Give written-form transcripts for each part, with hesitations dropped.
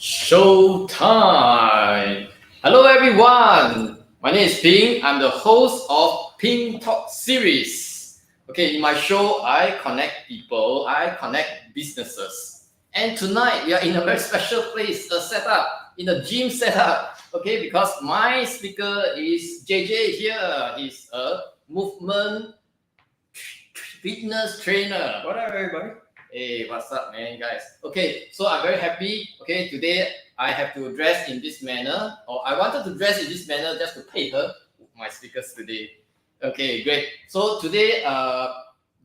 Showtime! Hello everyone! My name is Ping. I'm the host of Ping Talk series. Okay, in my show, I connect people, I connect businesses. And tonight, we are in a very special place, a setup, in a gym setup. Okay, because my speaker is JJ here. He's a movement fitness trainer. What up, everybody? Hey, what's up, man, guys? Okay, so I'm very happy. Okay, today I have to dress in this manner, or I wanted to dress in this manner just to pay her my speakers today. Okay, great. So today,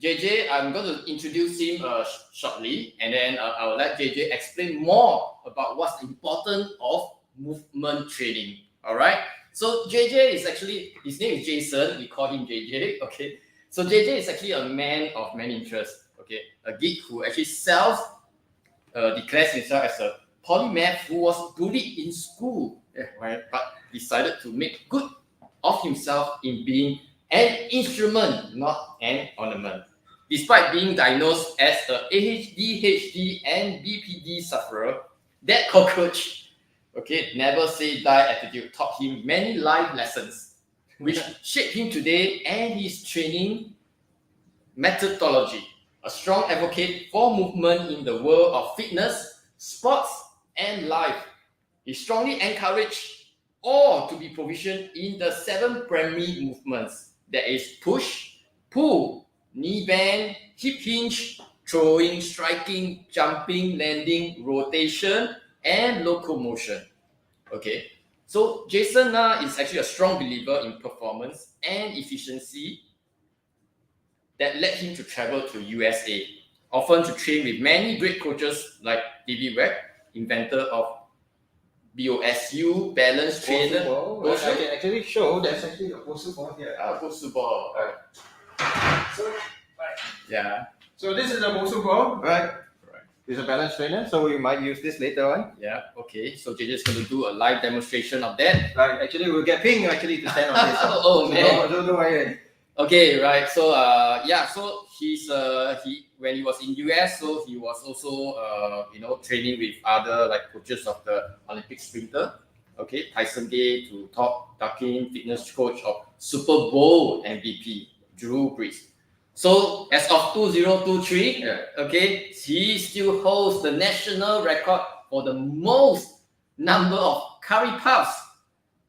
JJ, I'm going to introduce him shortly, and then I will let JJ explain more about what's important of movement training. All right. So JJ is actually, his name is Jason. We call him JJ. Okay. So JJ is actually a man of many interests. Okay, a geek who actually declares himself as a polymath who was bullied in school, right? But decided to make good of himself in being an instrument, not an ornament. Despite being diagnosed as a ADHD and BPD sufferer, that cockroach, never say die attitude taught him many life lessons, which shaped him today and his training methodology. A strong advocate for movement in the world of fitness, sports, and life. He strongly encouraged all to be proficient in the 7 primary movements. That is push, pull, knee bend, hip hinge, throwing, striking, jumping, landing, rotation, and locomotion. Okay, so Jason is actually a strong believer in performance and efficiency that led him to travel to USA, often to train with many great coaches like David Weck, inventor of BOSU, balance trainer. BOSU. I can actually show there's actually a BOSU ball here. BOSU ball. So, right. Yeah. So this is a BOSU ball, right? It's a balance trainer, so we might use this later on. Yeah, okay. So JJ is going to do a live demonstration of that. Right, actually we'll get Ping actually to stand on this. Oh man. Don't worry. Okay, right. So so he's when he was in US, so he was also training with other like coaches of the Olympic sprinter. Okay, Tyson Gay to Todd Durkin, fitness coach of Super Bowl MVP Brees. So as of 2023, he still holds the national record for the most number of curry puffs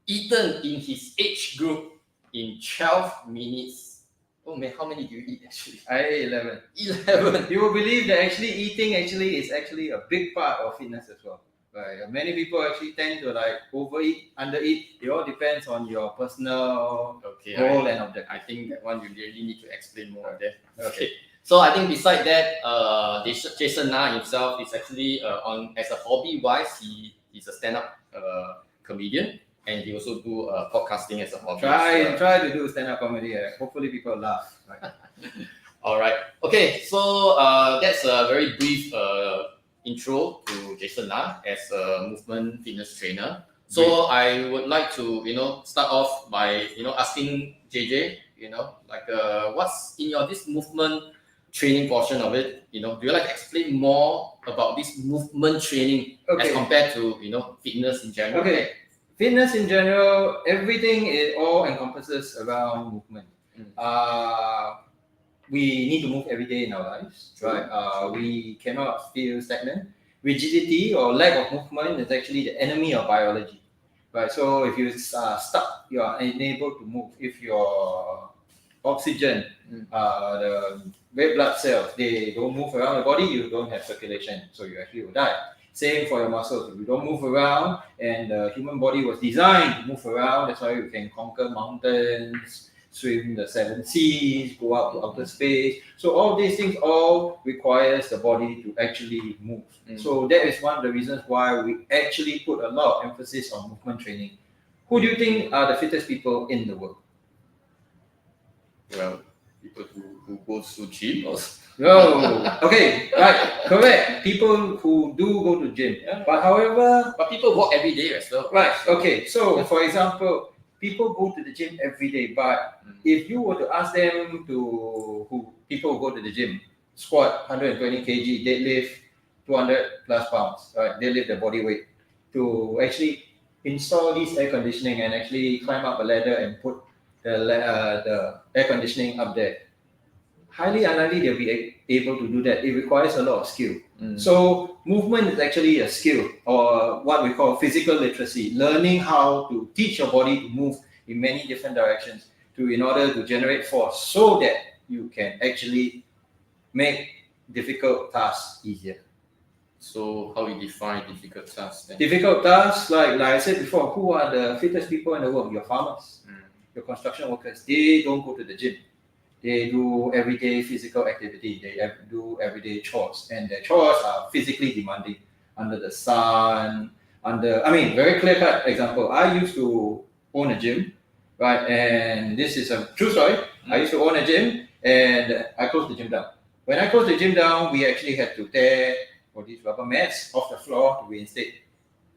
eaten in his age group in 12 minutes. Oh man, how many do you eat actually? I ate 11. 11. You will believe that eating is actually a big part of fitness as well. Right. Many people actually tend to like overeat, undereat. It all depends on your personal goal and objective. I think that one you really need to explain more of that. Okay. So I think beside that, Jason Na himself is actually as a hobby wise, he's a stand-up comedian. And he also do podcasting as a hobby. Try to do stand-up comedy. Hopefully people laugh. Right? All right. Okay. So that's a very brief intro to Jason Na as a movement fitness trainer. So I would like to start off by asking JJ what's in your this movement training portion of it. Do you like to explain more about this movement training as compared to fitness in general? Okay. Fitness in general, everything it all encompasses around movement. We need to move every day in our lives, right? We cannot feel stagnant. Rigidity or lack of movement is actually the enemy of biology, right? So if you're stuck, you are unable to move. If your oxygen, the red blood cells, they don't move around the body, you don't have circulation, so you actually will die. Same for your muscles. If you don't move around, and the human body was designed to move around, that's why we can conquer mountains, swim the 7 seas, go out to outer space. So all these things all requires the body to actually move. So that is one of the reasons why we actually put a lot of emphasis on movement training. Who do you think are the fittest people in the world? Well, people who go to gym. Okay, right, correct. People who do go to gym, but people walk every day as well. Right. Okay. So, for example, people go to the gym every day, but if you were to ask them people who go to the gym, squat 120 kg, deadlift 200 plus pounds, right? Deadlift the body weight. to actually install this air conditioning and actually climb up a ladder and put the air conditioning up there. Highly unlikely they'll be able to do that. It requires a lot of skill. So movement is actually a skill, or what we call physical literacy, learning how to teach your body to move in many different directions in order to generate force so that you can actually make difficult tasks easier. So how you define difficult tasks then? Difficult tasks, like I said before, who are the fittest people in the world? Your farmers, your construction workers. They don't go to the gym. They do everyday physical activity. They do everyday chores, and their chores are physically demanding under the sun. Very clear-cut example. I used to own a gym, right? And this is a true story. I used to own a gym, and I closed the gym down. When I closed the gym down, we actually had to tear all these rubber mats off the floor to reinstate.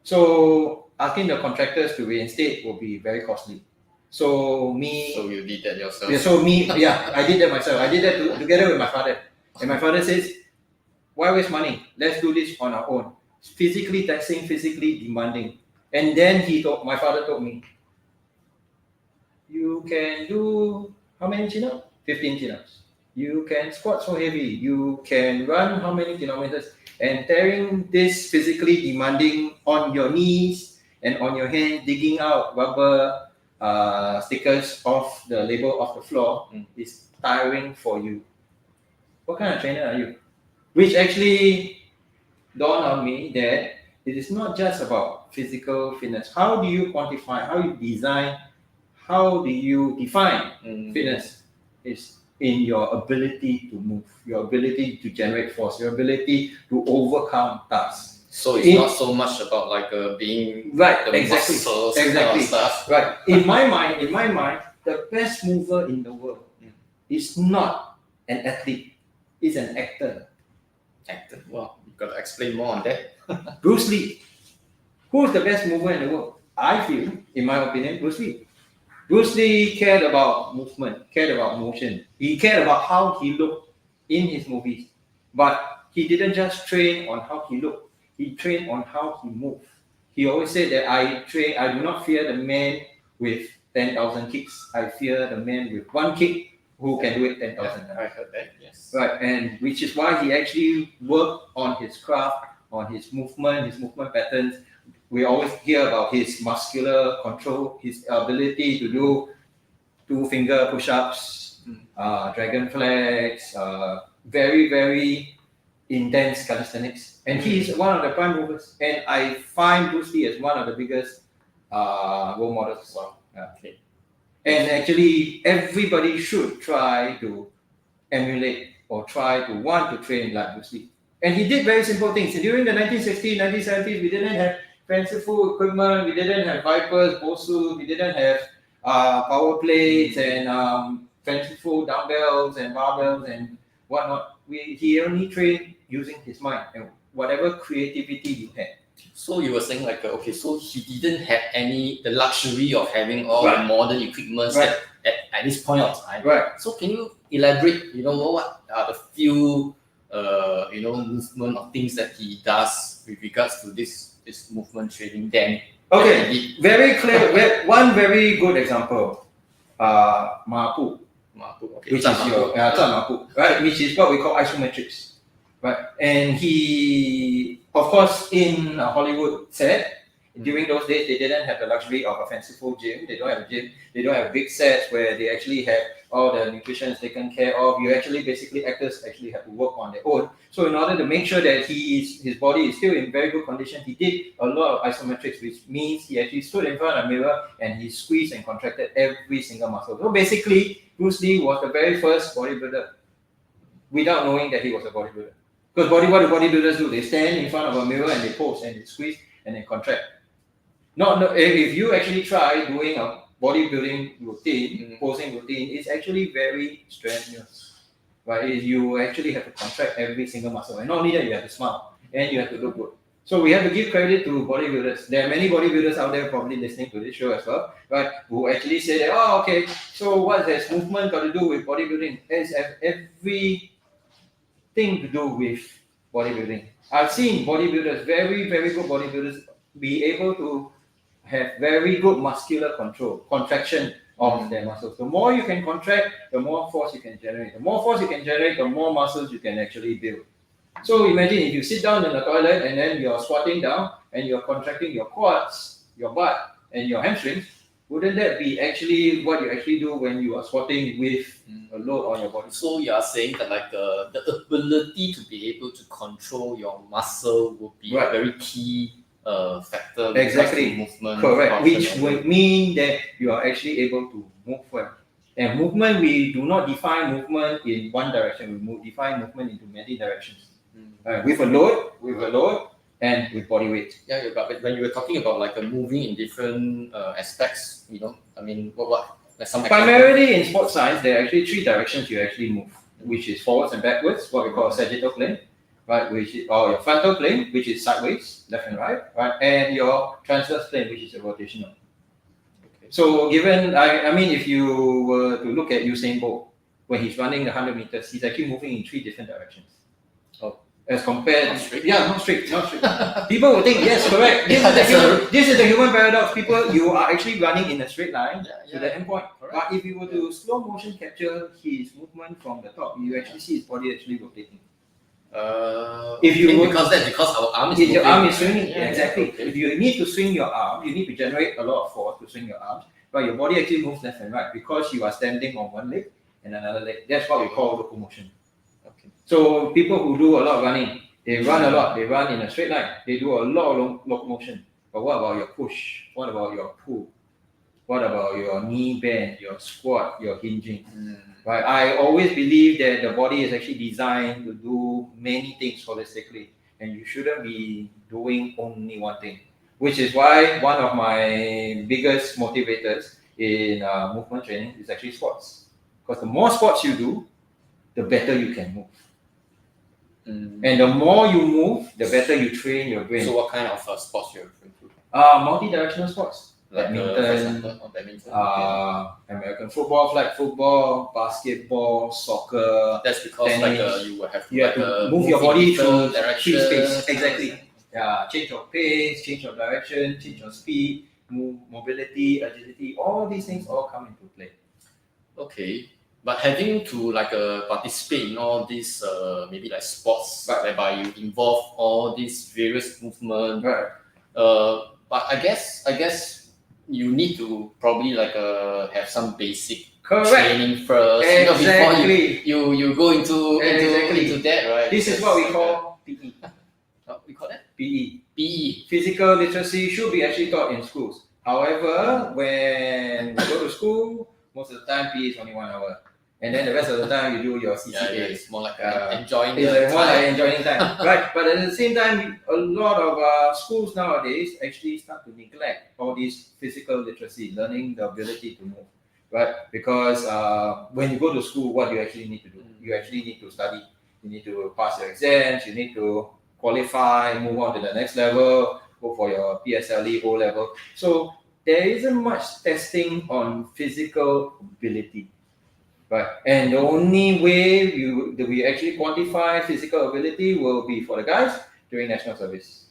So asking the contractors to reinstate will be very costly. So you did that yourself? I did that myself. I did that together with my father. And my father says, why waste money? Let's do this on our own. It's physically taxing, physically demanding. And then my father told me, you can do how many chin-ups? 15 chin-ups. You can squat so heavy. You can run how many kilometers? And tearing this physically demanding on your knees and on your hands, digging out rubber stickers off the label of the floor is tiring for you. What kind of trainer are you? Which actually dawned on me that it is not just about physical fitness. How do you quantify? How you design? How do you define fitness? Is in your ability to move, your ability to generate force, your ability to overcome tasks. So it's not so much about being muscles kind of stuff. Right. In my mind, the best mover in the world is not an athlete, is an actor. Actor? Well, you got to explain more on that. Bruce Lee. Who is the best mover in the world? I feel, in my opinion, Bruce Lee. Bruce Lee cared about movement, cared about motion. He cared about how he looked in his movies. But he didn't just train on how he looked. He trained on how he moved. He always said that I do not fear the man with 10,000 kicks. I fear the man with one kick who can do it 10,000 times. I heard that, yes. Right, and which is why he actually worked on his craft, on his movement patterns. We always hear about his muscular control, his ability to do 2-finger push-ups, dragon flags, very, very intense calisthenics. And he is one of the prime movers. And I find Bruce Lee as one of the biggest role models as well. Okay. And actually, everybody should try to emulate or try to want to train like Bruce Lee. And he did very simple things. During the 1960s, 1970s, we didn't have fanciful equipment, we didn't have Vipers, BOSU, we didn't have power plates and fanciful dumbbells and barbells and whatnot. He only trained using his mind and whatever creativity you had. So you were saying so he didn't have the luxury of having all the modern equipment at this point of time. Right. So can you elaborate, what are the few movement or things that he does with regards to this movement training then? Okay, very clear. One very good example, Mapu. Okay. Which is your Mapu, right? Which is what we call isometrics, right? And he, of course, in Hollywood set, during those days, they didn't have the luxury of a fanciful gym. They don't have a gym. They don't have big sets where they actually have all the nutrition is taken care of. Actors actually have to work on their own. So in order to make sure that his body is still in very good condition, he did a lot of isometrics, which means he actually stood in front of a mirror and he squeezed and contracted every single muscle. So basically, Bruce Lee was the very first bodybuilder without knowing that he was a bodybuilder. Because what do bodybuilders do? They stand in front of a mirror and they pose and they squeeze and they contract. If you actually try doing a bodybuilding routine, posing routine, it's actually very strenuous. Right? You actually have to contract every single muscle. And not only that, you have to smile and you have to look good. So we have to give credit to bodybuilders. There are many bodybuilders out there probably listening to this show as well, right? Who actually say that, so what has movement got to do with bodybuilding? It has everything to do with bodybuilding. I've seen bodybuilders, very, very good bodybuilders, be able to have very good muscular control, contraction of their muscles. The more you can contract, the more force you can generate. The more force you can generate, the more muscles you can actually build. So imagine if you sit down in the toilet and then you're squatting down and you're contracting your quads, your butt, and your hamstrings. Wouldn't that be actually what you actually do when you are squatting with a load on your body? So you are saying that like the ability to be able to control your muscle will be a very key factor when it comes to movement. Correct. Which would mean that you are actually able to move well. And movement, we do not define movement in one direction. We define movement into many directions. With a load, and with body weight. Yeah, but when you were talking about like moving in different aspects, I mean, what? Like some primarily in sports science, there are actually 3 directions you actually move, which is forwards and backwards, what we call sagittal plane, right? Which is, or your frontal plane, which is sideways, left and right, and your transverse plane, which is a rotational. Okay. So given, I mean, if you were to look at Usain Bolt, when he's running the 100 meters, he's actually moving in 3 different directions. As compared, not straight. People will think, yes, correct. This is the human paradox. People, you are actually running in a straight line to the end point. Correct. But if you were to slow motion capture his movement from the top, you actually see his body actually rotating. Because our arm is moving. Your arm is swinging. Exactly. Okay. If you need to swing your arm, you need to generate a lot of force to swing your arms. But your body actually moves left and right because you are standing on one leg and another leg. That's what we call locomotion. So people who do a lot of running, they run a lot, they run in a straight line, they do a lot of locomotion. But what about your push? What about your pull? What about your knee bend, your squat, your hinging? Right? I always believe that the body is actually designed to do many things holistically, and you shouldn't be doing only one thing. Which is why one of my biggest motivators in movement training is actually sports. Because the more sports you do, the better you can move. And the more you move, the better you train your brain. So what kind of sports you're referring to? Multi-directional sports. Like badminton, American football, flag football, basketball, soccer. That's because tennis, you will have to move your body through space. Exactly. Yeah, change your pace, change your direction, change your speed, mobility, agility. All these things all come into play. Okay. But having to participate in all these maybe like sports whereby you involve all these various movements. But I guess you need to probably have some basic training first. Before you go into that, right? This is what we call PE. We call that? PE. Physical literacy should be actually taught in schools. However, when you go to school, most of the time PE is only 1 hour. And then the rest of the time you do your CCA. It's more like enjoying time. Right. But at the same time, a lot of schools nowadays actually start to neglect all this physical literacy, learning the ability to move. Right? Because when you go to school, what do you actually need to do? You actually need to study. You need to pass your exams. You need to qualify, move on to the next level, go for your PSLE, O level. So there isn't much testing on physical ability. Right. And the only way we actually quantify physical ability will be for the guys during national service.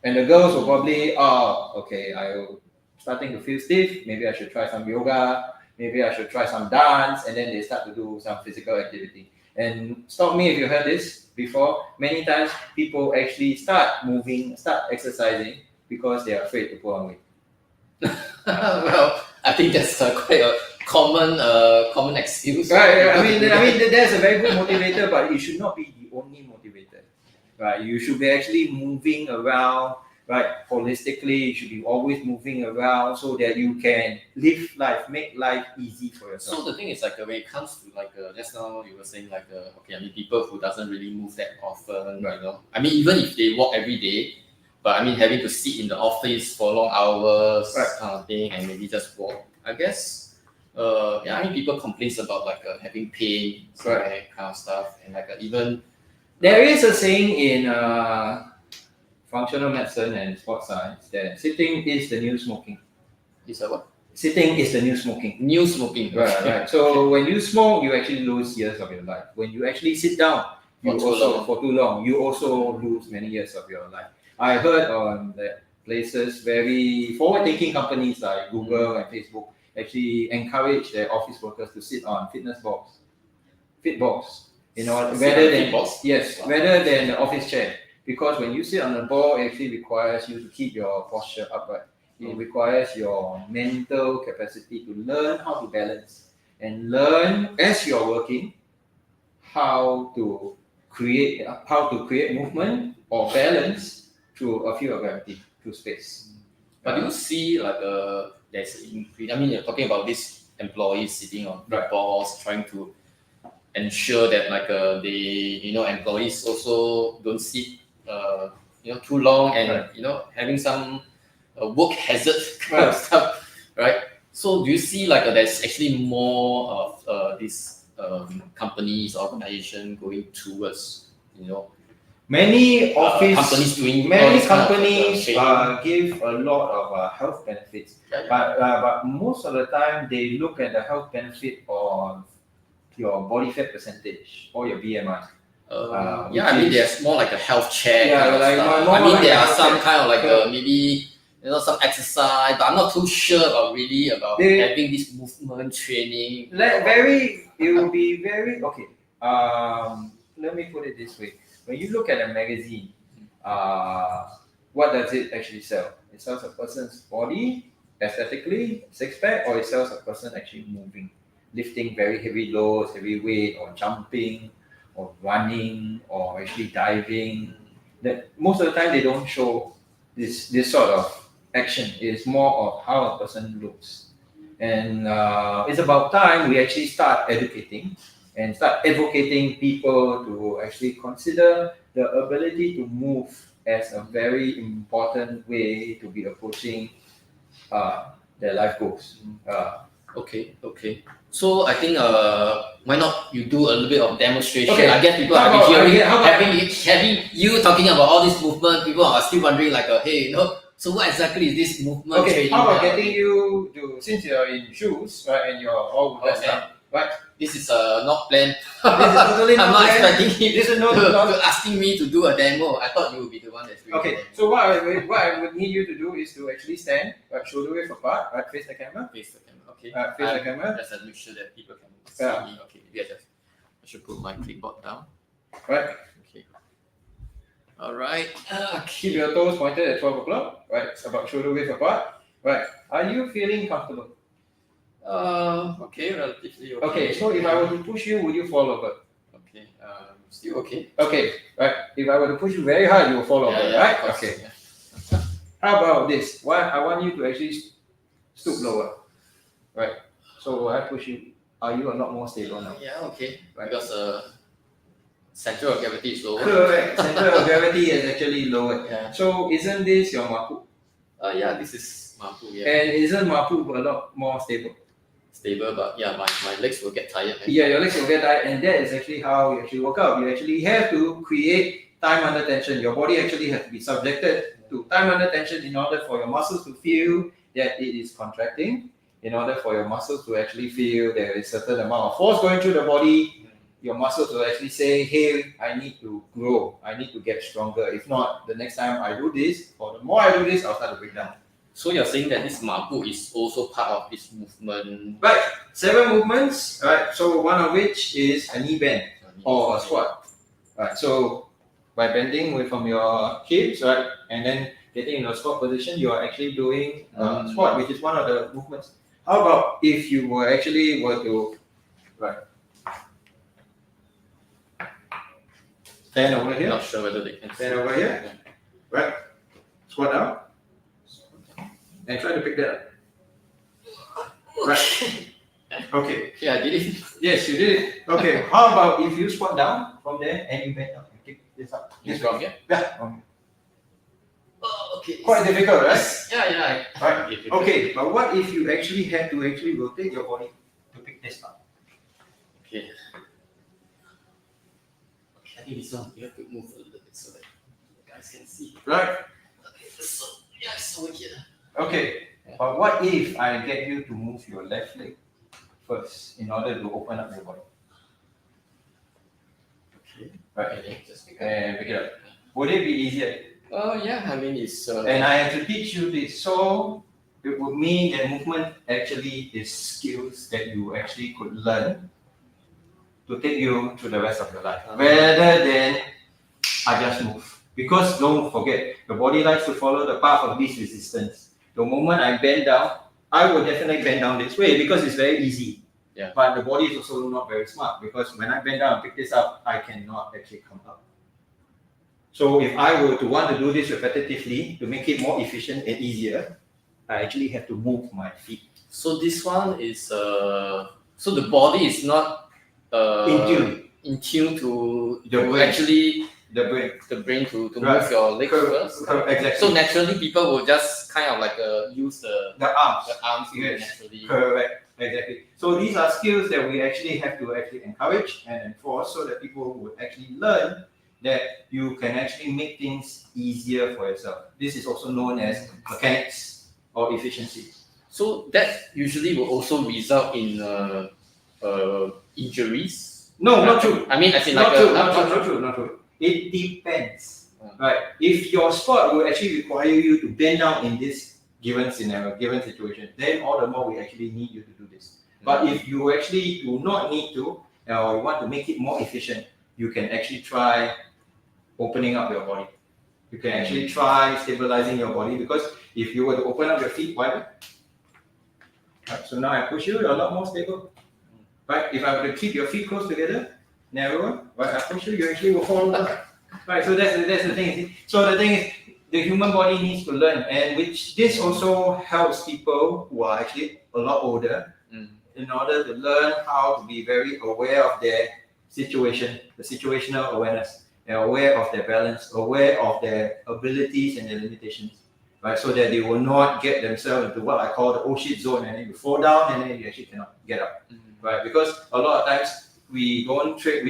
And the girls will probably, I'm starting to feel stiff, maybe I should try some yoga, maybe I should try some dance, and then they start to do some physical activity. And stop me if you heard this before, many times people actually start moving, start exercising because they are afraid to put on weight. Well, I think that's quite a common excuse. Right. I mean, that's a very good motivator, but it should not be the only motivator. Right. You should be actually moving around, right? Holistically, you should be always moving around so that you can live life, make life easy for yourself. So the thing is when it comes to just now you were saying people who doesn't really move that often, right. I mean, even if they walk every day, but I mean having to sit in the office for long hours, kind of thing, and maybe just walk. I guess. I mean, people complain about having pain, that kind of stuff, and even there is a saying in functional medicine and sports science that sitting is the new smoking. Is that what? Sitting is the new smoking. New smoking, right. So when you smoke, you actually lose years of your life. When you actually sit down for too long, you also lose many years of your life. I heard on the places, very forward-thinking companies like Google and Facebook actually encourage their office workers to sit on fitness balls, fit balls, rather than rather than the office chair. Because when you sit on a ball, it actually requires you to keep your posture upright. It requires your mental capacity to learn how to balance and learn as you're working how to create movement or balance through a field of gravity, through space. But do you see like there's increase? I mean, you're talking about these employees sitting on big balls, trying to ensure that like employees also don't sit too long and having some work hazard kind of stuff, right? So do you see like there's actually more of these companies, organization going towards many office companies doing companies give a lot of health benefits, but most of the time they look at the health benefit of your body fat percentage or your BMI. I mean there's more like a health check. I mean there are some kind of like maybe some exercise, but I'm not too sure about having this movement training. It will be very okay. Let me put it this way: when you look at a magazine, what does it actually sell? It sells a person's body aesthetically, six pack, or it sells a person actually moving, lifting very heavy loads, heavy weight, or jumping, or running, or actually diving. That most of the time they don't show this sort of action. It's more of how a person looks, and it's about time we actually start educating and start advocating people to actually consider the ability to move as a very important way to be approaching their life goals. Okay. So I think why not you do a little bit of demonstration? Okay. I guess people are having you talking about all this movement. People are still wondering like, hey, so what exactly is this movement training? How about getting you to, since you're in shoes, right, and you're all dressed up, right? This is not planned. This is totally I'm not expecting him This is to asking me to do a demo. I thought you would be the one that's doing Okay, so what I would need you to do is to actually stand, shoulder width apart, right, face the camera. Face the camera, okay. Face the camera. Just to make sure that people can see me. Okay, I should put my clipboard down. Right. Okay. Alright. Keep your toes pointed at 12 o'clock, right, about shoulder width apart. Right, are you feeling comfortable? Okay, relatively okay. Okay, so if I were to push you, would you fall over? Okay, still okay. Okay, right. If I were to push you very hard, you will fall over, right? Okay. Yeah. How about this? I want you to actually stoop lower, right? So I push you. Are you a lot more stable now? Yeah, okay. Right. Because center of gravity is lower. Correct. Center of gravity is actually lower. Yeah. So isn't this your mapu? Yeah, this is mapu. Yeah. And isn't mapu a lot more stable? Stable, but yeah, my legs will get tired. Yeah, your legs will get tired, and that is actually how you actually work out. You actually have to create time under tension. Your body actually has to be subjected to time under tension in order for your muscles to feel that it is contracting, in order for your muscles to actually feel there is a certain amount of force going through the body. Your muscles will actually say, hey, I need to grow, I need to get stronger. If not, the next time I do this, or the more I do this, I'll start to break down. So you're saying that this mapu is also part of this movement? Right, 7 movements, right? So one of which is a knee bend or a squat. Right, so by bending away from your hips, right, and then getting in a squat position, you are actually doing squat, which is one of the movements. How about if you were to, right, stand over here? Not sure whether they can stand over here, right? Squat down. And try to pick that up. Right. Okay. Yeah, I did it. Yes, you did it. Okay. How about if you squat down from there and you bend up and pick this up? This from here? Yeah. Oh, okay. Quite difficult, right? Yeah. Right. Okay, but what if you actually had to rotate your body to pick this up? Okay. I think this one you have to move a little bit so that you guys can see. Right. Okay. So it's over here. Okay, but what if I get you to move your left leg first in order to open up your body? Okay. Right. Okay, just pick and pick it up. Would it be easier Yeah, I mean it's. And I have to teach you this. So it would mean that movement actually is skills that you actually could learn to take you to the rest of your life, rather than I just move. Because don't forget, the body likes to follow the path of least resistance. The moment I bend down, I will definitely bend down this way because it's very easy. Yeah. But the body is also not very smart because when I bend down and pick this up, I cannot actually come up. So if I were to want to do this repetitively to make it more efficient and easier, I actually have to move my feet. So this one is so the body is not in tune to actually the brain to right. move your legs first. Exactly. So naturally, people will just kind of like use the arms. Yes. Naturally. Correct. Exactly. So these are skills that we actually have to actually encourage and enforce so that people would actually learn that you can actually make things easier for yourself. This is also known as mechanics or efficiency. So that usually will also result in injuries. No, not true. I mean, as in not like true. It depends. Right. If your sport will actually require you to bend down in this given scenario, given situation, then all the more we actually need you to do this. But if you actually do not need to, or you want to make it more efficient, you can actually try opening up your body. You can actually try stabilizing your body because if you were to open up your feet wide, right, so now I push you, you're a lot more stable. Right? If I were to keep your feet close together, narrower, right, I push you actually will fall over. Right, so that's the thing. So the thing is, the human body needs to learn, and which this also helps people who are actually a lot older in order to learn how to be very aware of their situation, the situational awareness. They're aware of their balance, aware of their abilities and their limitations, right? So that they will not get themselves into what I call the oh shit zone, and then you fall down and then you actually cannot get up, right? Because a lot of times we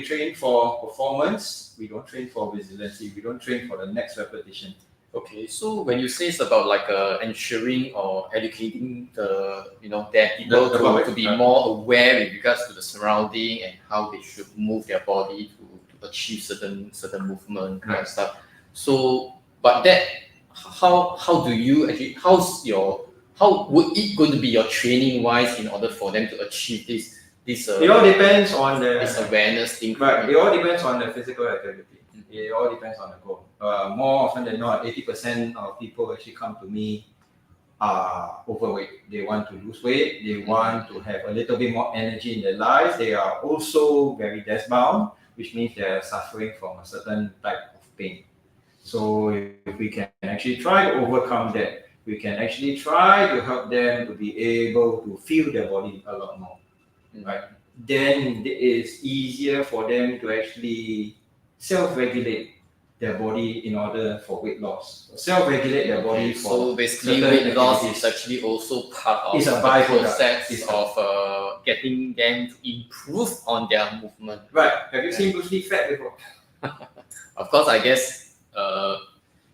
train for performance, we don't train for resiliency, we don't train for the next repetition. Okay, so when you say it's about like ensuring or educating the their people to be more aware with regards to the surrounding and how they should move their body to achieve certain movement kind of stuff. So, but that how do you actually how would it going to be your training wise in order for them to achieve this? It all depends on this awareness thing. Right. It all depends on the physical activity. It all depends on the goal. More often than not, 80% of people actually come to me are overweight. They want to lose weight. They want to have a little bit more energy in their lives. They are also very desk bound, which means they are suffering from a certain type of pain. So if we can actually try to overcome that, we can actually try to help them to be able to feel their body a lot more. Right? Then it is easier for them to actually self-regulate their body in order for weight loss. Self-regulate their body for so basically weight loss is actually also part of the process of getting them to improve on their movement. Right. Have you seen Bruce Lee fat before? Of course, I guess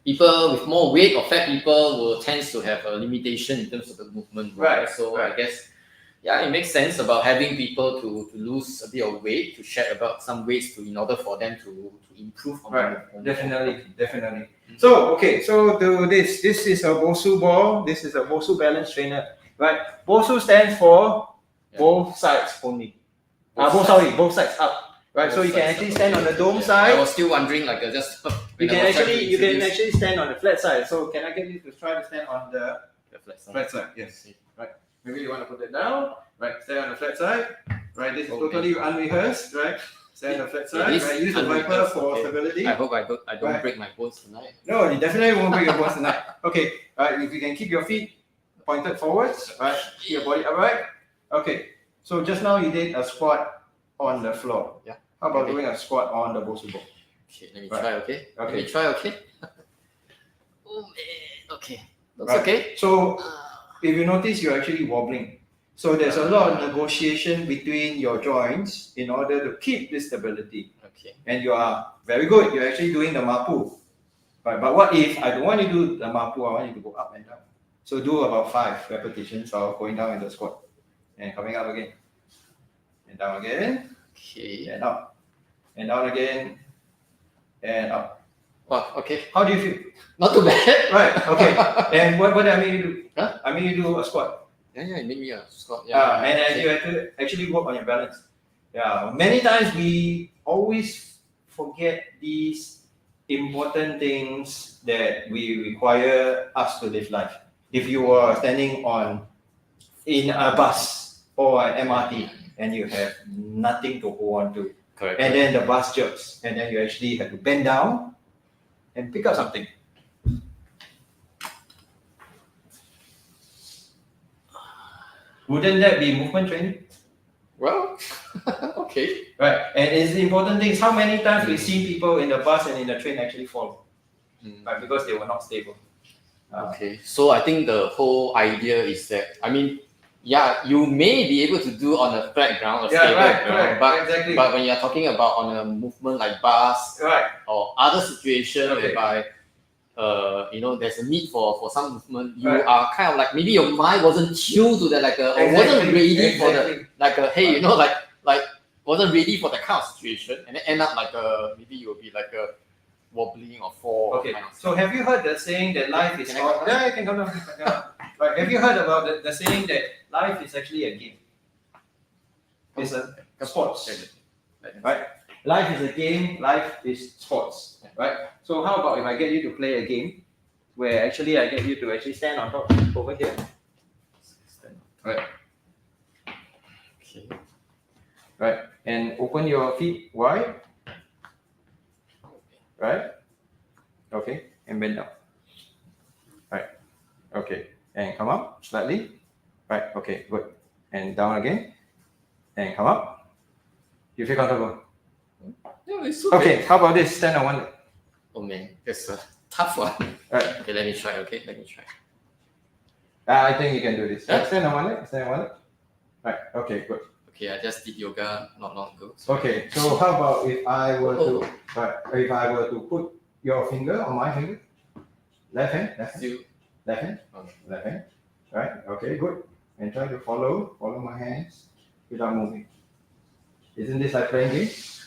people with more weight or fat people will tend to have a limitation in terms of the movement. Right. So right. I guess it makes sense about having people to lose a bit of weight, to share about some ways in order for them to improve on the movement. Definitely. So this is a BOSU ball. This is a BOSU balance trainer. Right. BOSU stands for both sides only. Both sides up. Right. So you can actually stand on the dome side. I was still wondering just you can actually stand on the flat side. So can I get you to try to stand on the flat side? Yes. Right. Maybe you want to put it down, right? Stay on the flat side, right? This is totally unrehearsed, right? Stay on the flat side, right? Use the Viper for stability. I hope I don't break my bones tonight. No, you definitely won't break your bones tonight. Okay, if you can keep your feet pointed forwards, right? Keep your body upright. Okay, so just now you did a squat on the floor. Yeah. How about doing a squat on the BOSU ball? Okay, let me try, okay? Let me try, okay? Oh man, okay. Looks okay. So, if you notice, you're actually wobbling. So there's a lot of negotiation between your joints in order to keep this stability. Okay. And you are very good. You're actually doing the mapu. Right. But what if I don't want you to do the mapu, I want you to go up and down. So do about 5 repetitions of going down in the squat. And coming up again. And down again. Okay. And up. And down again. And up. Oh, okay. How do you feel? Not too bad. Right. Okay. And what did I make you do? Huh? I made you do a squat. Yeah, it made me a squat. Yeah. And then you have to actually work on your balance. Yeah. Many times we always forget these important things that we require us to live life. If you are standing in a bus or an MRT and you have nothing to hold on to, Correct. and then the bus jerks, and then you actually have to bend down and pick up something. Wouldn't that be movement training? Well, okay. Right. And it's the important thing is how many times we've seen people in the bus and in the train actually fall, right? Because they were not stable. Okay. So I think the whole idea is that, I mean, yeah, you may be able to do on a flat ground, a stable ground, but when you're talking about on a movement like bus, right, or other situation whereby there's a need for some movement, you are kind of like, maybe your mind wasn't tuned to that, like or wasn't ready for the, like hey, wasn't ready for that kind of situation, and then end up like maybe you'll be like a wobbling or fall. Okay. So have you heard the saying that life is all? Yeah, you can come down. Right. Have you heard about the saying that life is actually a game? It's a sports. Right. Life is a game. Life is sports. Right. So how about if I get you to play a game where actually I get you to actually stand on top over here. Right. Okay. Right. And open your feet wide. Right. Okay. And bend down. Right. Okay. And come up slightly. Right. Okay. Good. And down again. And come up. You feel comfortable? Yeah, it's okay. Okay. How about this? Stand on one leg. Oh man, that's a tough one. Right. Okay, let me try. I think you can do this. Yeah? Stand on one leg. Stand on one leg. Right. Okay. Good. Okay, I just did yoga not long ago. So. Okay. So how about if I were to, if I were to put your finger on my finger, left hand, left hand, left hand, left hand. Right. Okay. Good. And try to follow my hands without moving. Isn't this like playing games?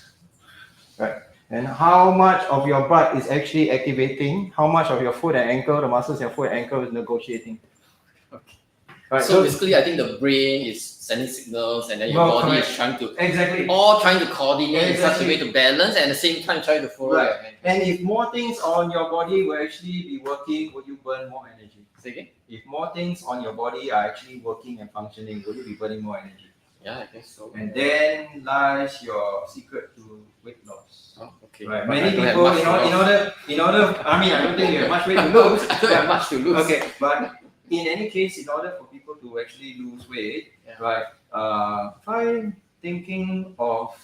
Right. And how much of your butt is actually activating? How much of your foot and ankle, the muscles in your foot and ankle is negotiating? Okay. Right. So basically, I think the brain is sending signals, and then your body is trying to trying to coordinate in such a way to balance, and at the same time trying to follow. Right. And if more things on your body will actually be working, would you burn more energy? Say again? If more things on your body are actually working and functioning, would you be burning more energy? Yeah, I guess so. And then lies your secret to weight loss. Oh, okay. Right. Many people, in order, I mean, I don't think you have much weight to lose. I don't have much to lose. Okay, but in any case, in order for people to actually lose weight, right, try thinking of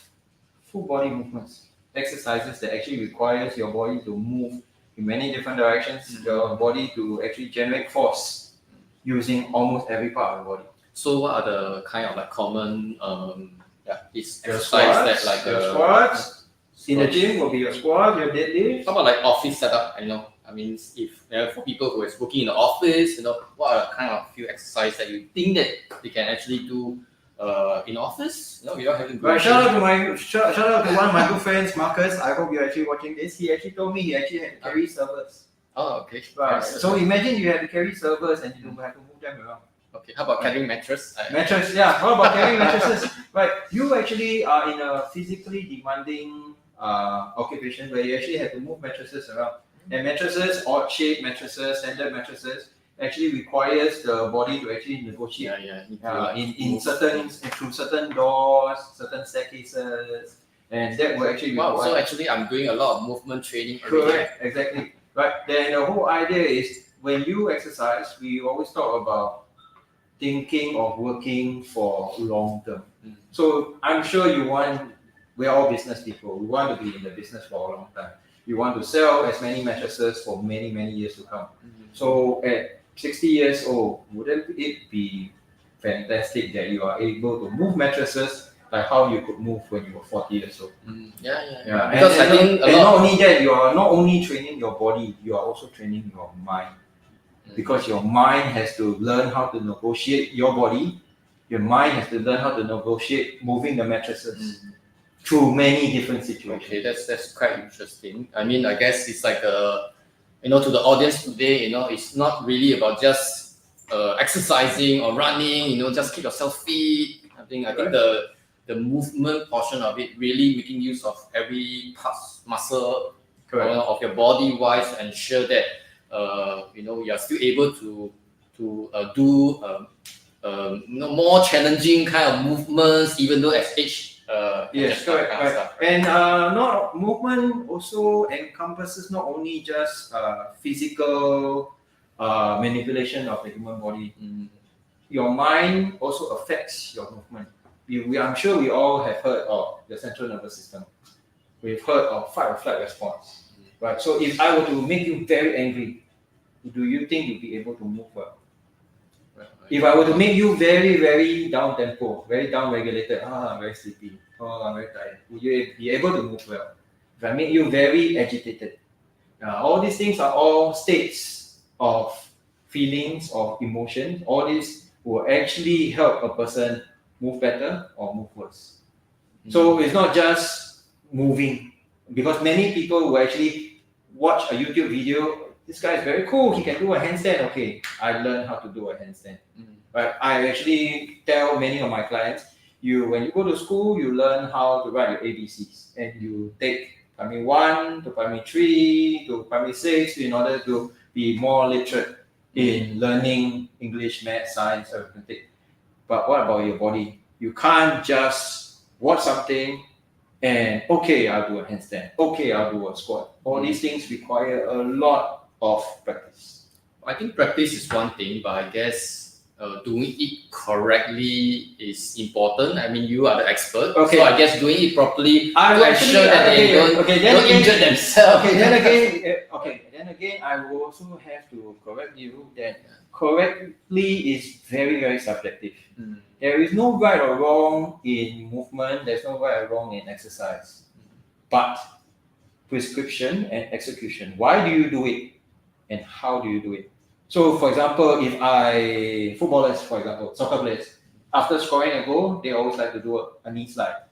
full body movements, exercises that actually requires your body to move in many different directions, your body to actually generate force using almost every part of the body. So what are the kind of like common exercise squats, that like squats in the gym will be your squat, your deadlift. How about like office setup? I mean, if for people who is working in the office, what are the kind of few exercises that you think that they can actually do in office? Without having to. Right. Shout out to one of my good friends, Marcus. I hope you're actually watching this. He actually told me he actually had to carry servers. Oh, okay. Right. So imagine you have to carry servers and you have to move them around. Okay, how about carrying mattress? Mattress, yeah. How about carrying mattresses? Right, you actually are in a physically demanding occupation where you actually have to move mattresses around. And mattresses, odd shape mattresses, standard mattresses, actually requires the body to actually negotiate. In certain through certain doors, certain staircases, and that will actually require. Wow, so actually I'm doing a lot of movement training. Correct, exactly. Right. Then the whole idea is when you exercise, we always talk about thinking of working for long term. So I'm sure we're all business people. We want to be in the business for a long time. You want to sell as many mattresses for many, many years to come. So at 60 years old, wouldn't it be fantastic that you are able to move mattresses like how you could move when you were 40 years old? Yeah. Because I think not only that, you are not only training your body, you are also training your mind. Because your mind has to learn how to negotiate your body, your mind has to learn how to negotiate moving the mattresses. through many different situations. Okay, that's quite interesting. I mean, I guess it's like to the audience today, it's not really about just exercising or running. Just keep yourself fit. I think the movement portion of it, really making use of every part, muscle of your body wise, ensure that you are still able to do more challenging kind of movements, even though as age. Yes, correct. And not movement also encompasses not only just physical manipulation of the human body. Your mind also affects your movement. I'm sure we all have heard of the central nervous system. We've heard of fight or flight response, right? So if I were to make you very angry, do you think you'll be able to move well? If I were to make you very, very down tempo, very down regulated, I'm very sleepy, I'm very tired, will you be able to move well? If I make you very agitated, all these things are all states of feelings, of emotions. All these will actually help a person move better or move worse. So it's not just moving, because many people will actually watch a YouTube video. This guy is very cool, he can do a handstand. Okay, I learned how to do a handstand. Right? I actually tell many of my clients, when you go to school, you learn how to write your ABCs, and you take primary 1 to primary 3 to primary 6 in order to be more literate in learning English, math, science, arithmetic. But what about your body? You can't just watch something and okay, I'll do a handstand. Okay, I'll do a squat. All these things require a lot of practice. I think practice is one thing, but I guess doing it correctly is important. I mean, you are the expert, so I guess doing it properly to ensure that they don't injure themselves. Then again, I will also have to correct you that correctly is very, very subjective. There is no right or wrong in movement. There's no right or wrong in exercise. But prescription and execution. Why do you do it, and how do you do it? So, for example, footballers, for example, soccer players, after scoring a goal, they always like to do a knee slide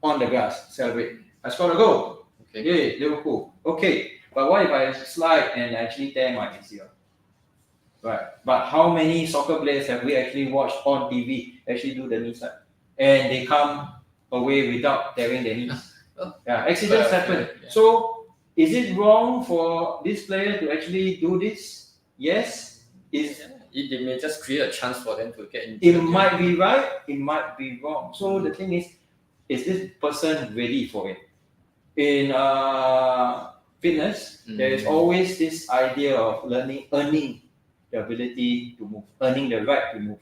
on the grass, celebrate. I scored a goal. Okay, yay, Liverpool. Okay, but what if I slide and actually tear my ACL? Right. But how many soccer players have we actually watched on TV actually do the knee slide, and they come away without tearing their knees? Accidents happen. So, is it wrong for this player to actually do this? Yes. It may just create a chance for them to get injured. It might be right, it might be wrong. So the thing is this person ready for it? In fitness, there is always this idea of earning the ability to move, earning the right to move.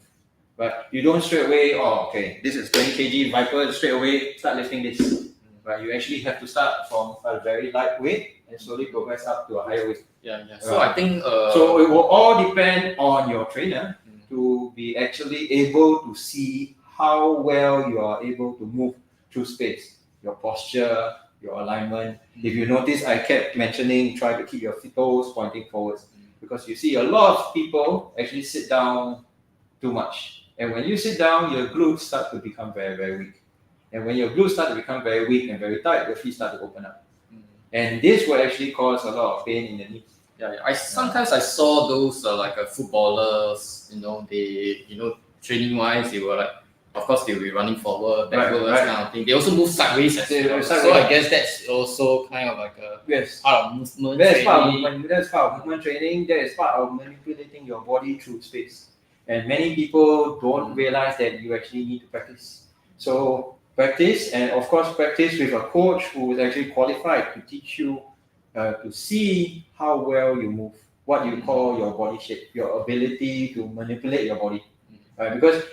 But you don't straight away, this is 20 kg Viper, straight away start lifting this. Right? You actually have to start from a very light weight and slowly progress up to a higher weight. So I think so it will all depend on your trainer to be actually able to see how well you are able to move through space, your posture, your alignment. If you notice, I kept mentioning try to keep your toes pointing forwards, because you see a lot of people actually sit down too much, and when you sit down, your glutes start to become very, very weak. And when your glutes start to become very weak and very tight, your feet start to open up. And this will actually cause a lot of pain in the knees. Sometimes I saw those footballers, they, training wise, they were of course they'll be running forward, backwards, kind of thing. They also move sideways as well. So I guess that's also kind of like a part of movement training. That's part of movement training. That is part of manipulating your body through space. And many people don't realize that you actually need to practice. So practice, and of course practice with a coach who is actually qualified to teach you to see how well you move, what you call your body shape, your ability to manipulate your body. Because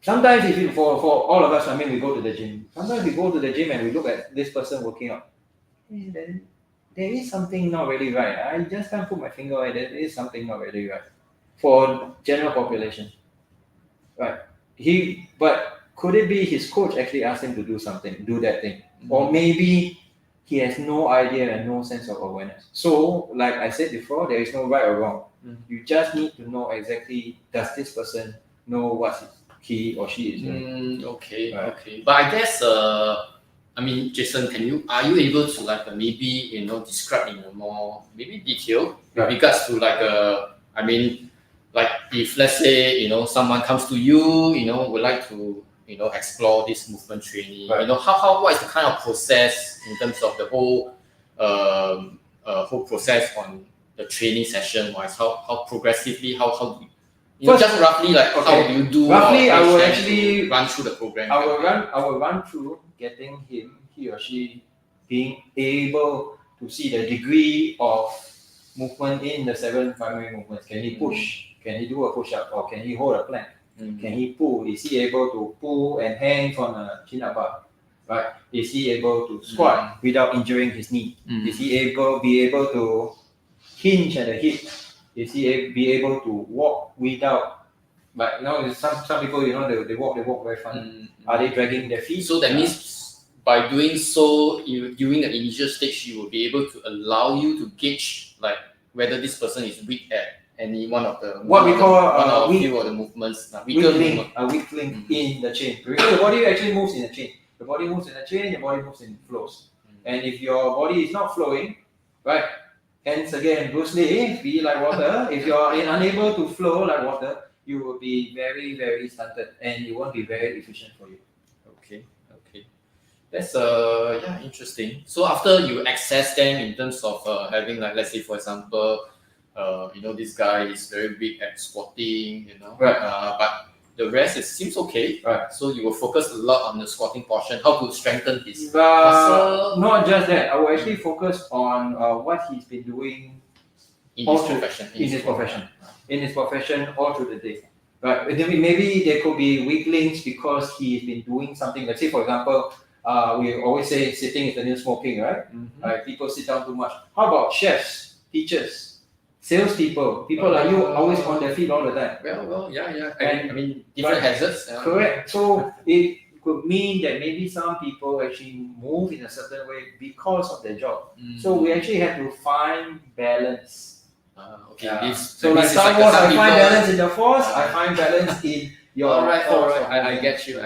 sometimes for all of us, we go to the gym. Sometimes we go to the gym and we look at this person working out. Then there is something not really right. I just can't put my finger on it. There is something not really right for general population. Right. But could it be his coach actually asked him to do that thing? Or maybe he has no idea and no sense of awareness. So, like I said before, there is no right or wrong. You just need to know exactly, does this person know what's he or she is doing. Okay, Right. okay. But I guess I mean, Jason, are you able to like maybe describe in a more maybe detail with Right. regards to like I mean, like if let's say someone comes to you would like to explore this movement training, Right. what is the kind of process in terms of the whole whole process on the training session wise, how progressively how First, just roughly like okay. how do you do Roughly, or I will can actually you run through the program. I will run through getting he or she being able to see the degree of movement in the 7 primary movements. Can he push? Can he do a push-up? Or can he hold a plank? Can he pull? Is he able to pull and hang from a chin-up bar? Right? Is he able to squat without injuring his knee? Is he be able to hinge at the hip? Is he be able to walk without? But some people they walk very fun. Are they dragging their feet? So that means by doing so, during the initial stage, you will be able to allow you to gauge like whether this person is weak at any one of the what we call a few of the movements. A weak link in the chain. Because the body actually moves in a chain. The body moves in a chain. The body moves in flows. And if your body is not flowing, right? Hence again, Bruce Lee, be like water. If you are unable to flow like water, you will be very, very stunted and it won't be very efficient for you. Okay. That's interesting. So after you access them in terms of having like, let's say for example, this guy is very weak at squatting, right. But the rest seems okay. Right. So you will focus a lot on the squatting portion, how to strengthen his muscle. Not just that. I will actually focus on what he's been doing in his profession. In his profession all through the day. Right. Maybe there could be weak links because he's been doing something. Let's say, for example, we always say sitting is the new smoking, right? Right? People sit down too much. How about chefs, teachers, salespeople, people like you always on their feet all the time? Well, yeah. I mean, different hazards. Correct. So it could mean that maybe some people actually move in a certain way because of their job. So we actually have to find balance. Okay. Yeah. So like Star Wars, I find balance in the Force. I find balance in your. All right. I get you.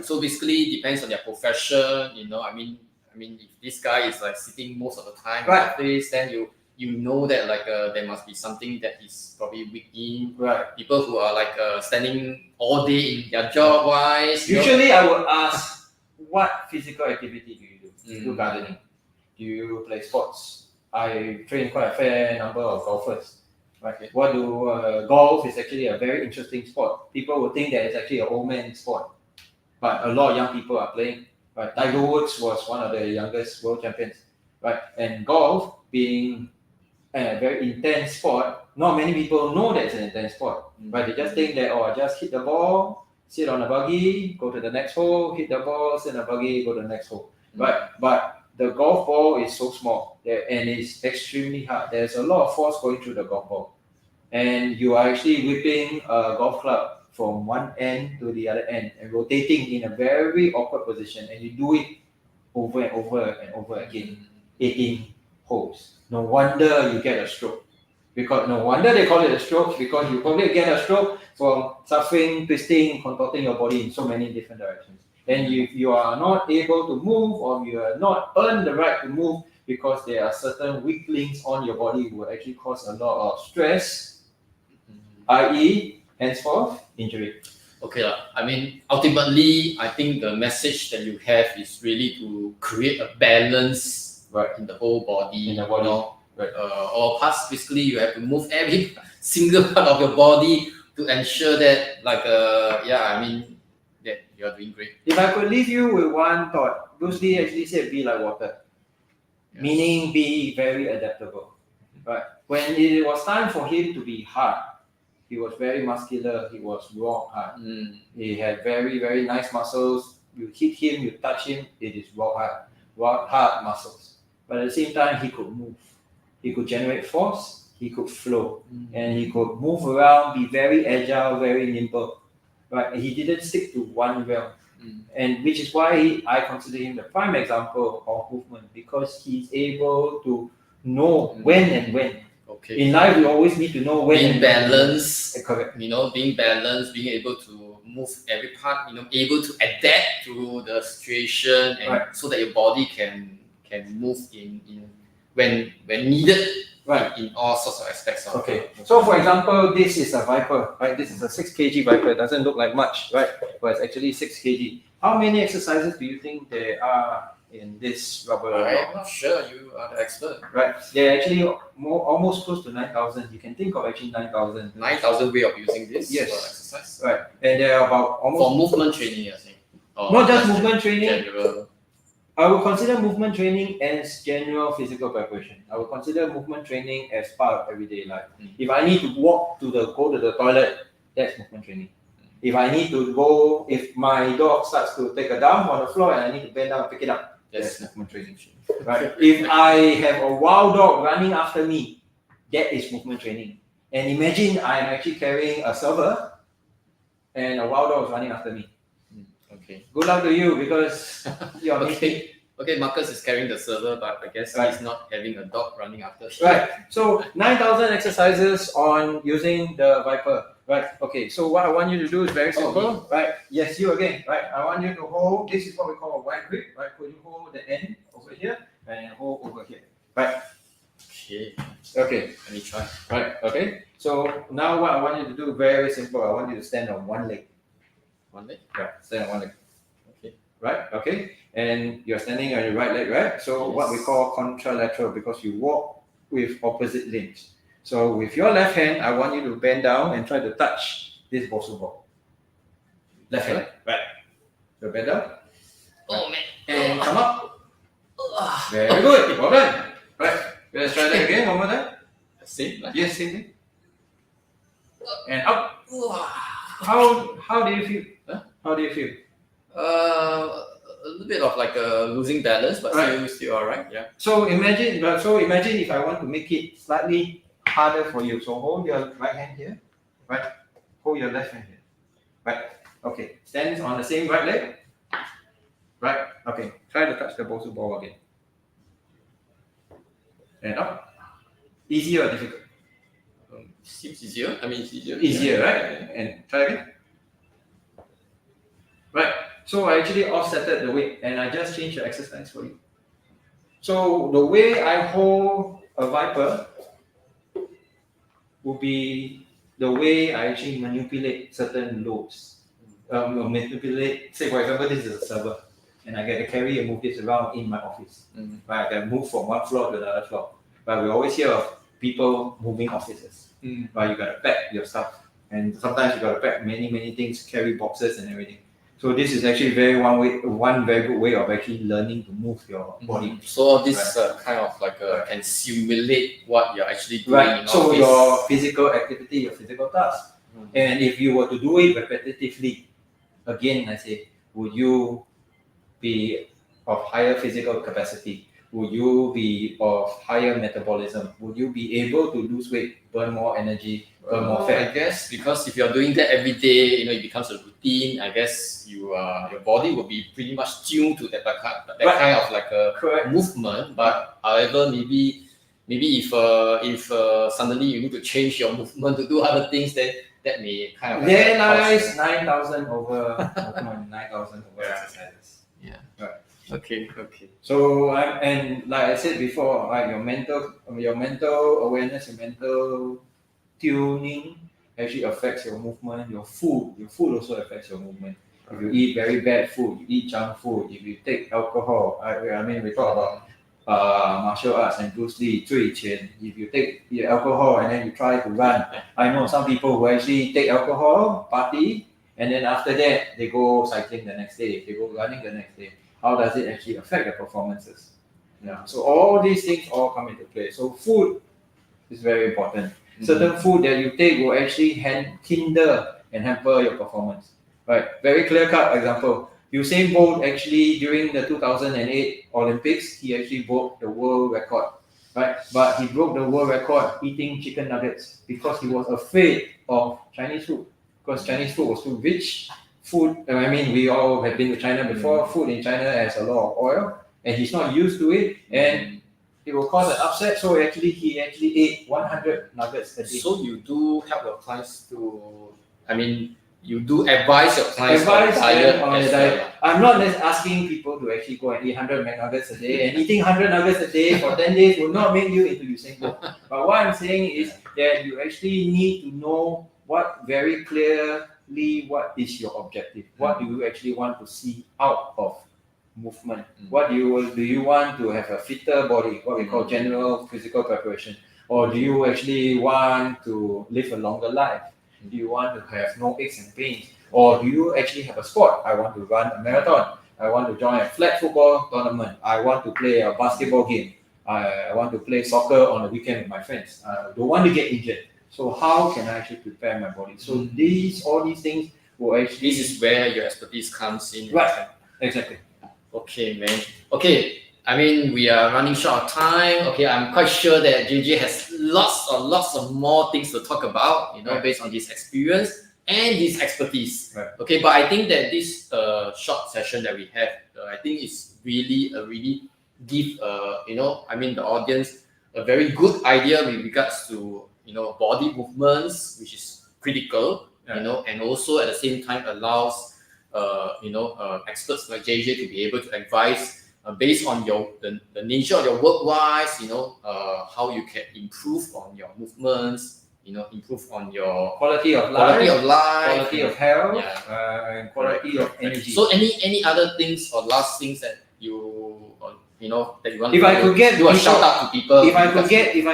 So basically, depends on their profession. I mean, if this guy is like sitting most of the time like this, then you know that like there must be something that he's probably weak in. Right. People who are like standing all day in their job wise. Usually, I would ask, what physical activity do you do? Do you do gardening? Do you play sports? I train quite a fair number of golfers. Right. What do golf is actually a very interesting sport. People would think that it's actually an old man sport, but a lot of young people are playing. Right. Tiger Woods was one of the youngest world champions. Right. And golf being a very intense sport, not many people know that it's an intense sport. Right. They just think that just hit the ball, sit on a buggy, go to the next hole, hit the ball, sit on a buggy, go to the next hole. Right. But the golf ball is so small and it's extremely hard. There's a lot of force going through the golf ball. And you are actually whipping a golf club from one end to the other end and rotating in a very awkward position. And you do it over and over and over again, 18 holes. No wonder you get a stroke. No wonder they call it a stroke, because you probably get a stroke from suffering, twisting, contorting your body in so many different directions. And if you are not able to move, or you are not earned the right to move because there are certain weak links on your body, will actually cause a lot of stress, i.e. henceforth injury. Okay, I mean, ultimately, I think the message that you have is really to create a balance in the whole body. In the body. Or parts, basically, you have to move every single part of your body to ensure that, that you're doing great. If I could leave you with one thought, Bruce Lee actually said, be like water. Yes. Meaning be very adaptable. Right? When it was time for him to be hard, he was very muscular, he was rock hard. He had very, very nice muscles. You hit him, you touch him, it is rock hard muscles. But at the same time, he could move. He could generate force, he could flow, and he could move around, be very agile, very nimble. Right? He didn't stick to one realm. And which is why I consider him the prime example of movement, because he's able to know when and when. Okay. In life, we always need to know when being balanced. Correct. Being balanced, being able to move every part, able to adapt to the situation, and so that your body can move in when needed, in all sorts of aspects of. Okay. So for example, this is a viper, right? This is a 6 kg viper. It doesn't look like much, right? But it's actually 6 kg. How many exercises do you think there are in this rubber dog? I'm not sure. You are the expert. Right. They're actually almost close to 9,000. You can think of actually 9,000. 9,000 way of using this Yes. for exercise. Right. And there are about almost For movement training, I think. not just movement training. General. I would consider movement training as general physical preparation. I would consider movement training as part of everyday life. If I need to go to the toilet, that's movement training. If I need to go, if my dog starts to take a dump on the floor and I need to bend down and pick it up, that's movement training. Right? If I have a wild dog running after me, that is movement training. And imagine I'm actually carrying a server and a wild dog is running after me. Okay. Good luck to you because you're missing. Okay, Marcus is carrying the server, but I guess he's not having a dog running after him. Right. So 9,000 exercises on using the Viper. Right. Okay. So what I want you to do is very simple. Right. Yes, you again. Right. I want you to hold. This is what we call a wide grip. Right. Could you hold the end over here and hold over here? Right. Okay. Okay. Let me try. Right. Okay. So now what I want you to do very simple. I want you to stand on one leg. One leg. Right. Stand on one leg. Okay. Right. Okay. And you're standing on your right leg, right? So what we call contralateral because you walk with opposite limbs. So with your left hand, I want you to bend down and try to touch this BOSU ball. Left hand, right? So bend down. Oh man. And come up. Very good. Well done. Right. Let's try that again. One more time. Same. Yes, same thing. And up. How do you feel? Huh? How do you feel? A little bit of like losing balance, but still alright. Yeah. So imagine if I want to make it slightly harder for you. So hold your right hand here, right? Hold your left hand here, right? Okay. Stand on the same right leg, right? Okay. Try to touch the BOSU ball again. And up. Easy or difficult? Seems easier. I mean, it's easier. Easier, right? And try again. Right. So I actually offsetted the weight and I just changed the exercise for you. So the way I hold a Viper will be the way I actually manipulate certain loads. Say for example, this is a server and I get to carry and move this around in my office. Right? I can move from one floor to another floor. But we always hear of people moving offices. Right? You gotta pack your stuff. And sometimes you gotta pack many things, carry boxes and everything. So this is actually one very good way of actually learning to move your body. So this kind of like can simulate what you're actually doing. Right. So your physical activity, your physical task. And if you were to do it repetitively, again I say, would you be of higher physical capacity? Would you be of higher metabolism? Would you be able to lose weight, burn more energy, burn more fat? I guess because if you're doing that every day, it becomes a routine. I guess your body will be pretty much tuned to that kind of like a movement. But however, maybe if suddenly you need to change your movement to do other things, then that may kind of. There lies 9,000 over 9,000 over exercises. Yeah. Right. Okay. So and like I said before, right, your mental awareness, your mental tuning actually affects your movement. Your food also affects your movement. If you eat very bad food, you eat junk food. If you take alcohol, I mean we talk about martial arts and Bruce Lee, 醉拳. If you take your alcohol and then you try to run, I know some people who actually take alcohol, party, and then after that they go cycling the next day, they go running the next day. How does it actually affect their performances? Yeah. So all these things all come into play. So food is very important. Certain food that you take will actually hinder and hamper your performance. Right. Very clear-cut example. Usain Bolt actually during the 2008 Olympics, he actually broke the world record. Right. But he broke the world record eating chicken nuggets because he was afraid of Chinese food. Because Chinese food was too rich. Food, I mean, we all have been to China before. Food in China has a lot of oil, and he's not used to it, and it will cause an upset. So he actually ate 100 nuggets a day. So you do help your clients to, I mean, you do advise your clients Advise on diet them on as the well. diet. I'm not asking people to actually go and eat 100 McNuggets a day, and eating 100 nuggets a day for 10 days will not make you into Usain Bolt. But what I'm saying is that you actually need to know what very clearly what is your objective. What do you actually want to see out of movement? What do you want to have a fitter body, what we call general physical preparation, or do you actually want to live a longer life? Do you want to have no aches and pains? Or do you actually have a sport? I want to run a marathon. I want to join a flag football tournament. I want to play a basketball game. I want to play soccer on the weekend with my friends. I don't want to get injured. So how can I actually prepare my body? So all these things will actually... This is where your expertise comes in. Right, exactly. Okay, man. Okay, I mean, we are running short of time. Okay, I'm quite sure that JJ has lots of more things to talk about, based on his experience and his expertise. Right. Okay, but I think that this short session that we have, I think is really give the audience a very good idea with regards to body movements, which is critical, and also at the same time allows experts like JJ to be able to advise based on the nature of your work-wise, how you can improve on your movements, improve on your quality of life, quality of health, and quality of energy. So any other things or last things that you that you want if to I could get do a shout out to people? If I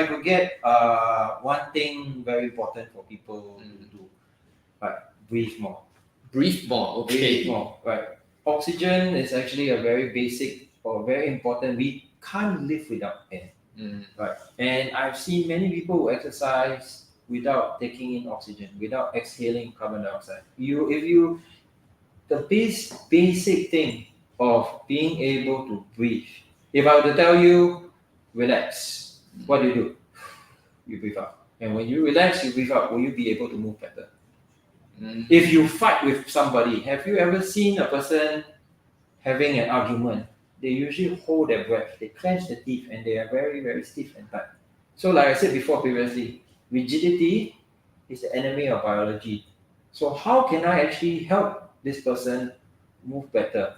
could get one thing very important for people to do, right? Breathe more. Breathe more. Okay. Breathe more. Right. Oxygen is actually a very basic or very important. We can't live without air. Right. And I've seen many people who exercise without taking in oxygen, without exhaling carbon dioxide. The basic thing of being able to breathe. If I were to tell you, relax, what do? You breathe out. And when you relax, you breathe out, will you be able to move better? If you fight with somebody, have you ever seen a person having an argument? They usually hold their breath, they clench their teeth, and they are very, very stiff and tight. So like I said before previously, rigidity is the enemy of biology. So how can I actually help this person move better,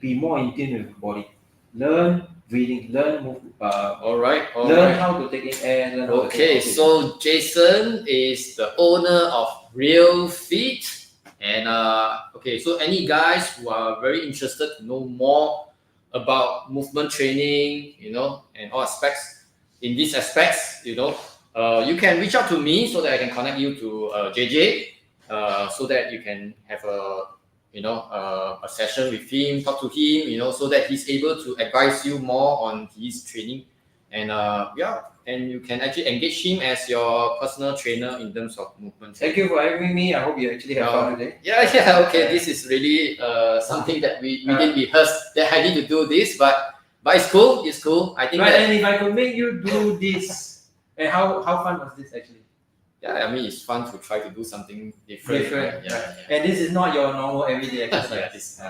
be more in tune with the body? Learn breathing, learn move. Learn how to take in air. Okay, so Jason is the owner of Real Fit, and so any guys who are very interested to know more about movement training, and all aspects. In these aspects, you can reach out to me so that I can connect you to JJ, so that you can have a session with him, talk to him, so that he's able to advise you more on his training, and and you can actually engage him as your personal trainer in terms of movement. Thank you for having me. I hope you actually have fun today. Okay. This is really something that we didn't rehearse that I need to do this, but it's cool. It's cool. I think. Right, and if I could make you do this, and how fun was this actually? Yeah, I mean it's fun to try to do something different. Right? And this is not your normal everyday exercise.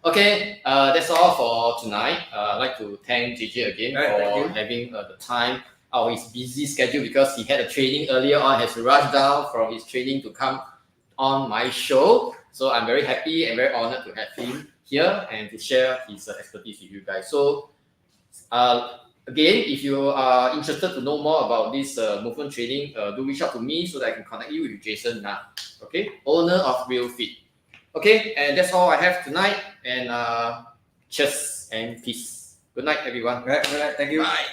Okay, that's all for tonight. I'd like to thank JJ again for having the time out of his busy schedule, because he had a training earlier on, has to rush down from his training to come on my show. So I'm very happy and very honored to have him here and to share his expertise with you guys. So again, if you are interested to know more about this movement training, do reach out to me so that I can connect you with Jason now. Okay, owner of Real Fit. Okay, and that's all I have tonight. And cheers and peace. Good night, everyone. Right, thank you. Bye.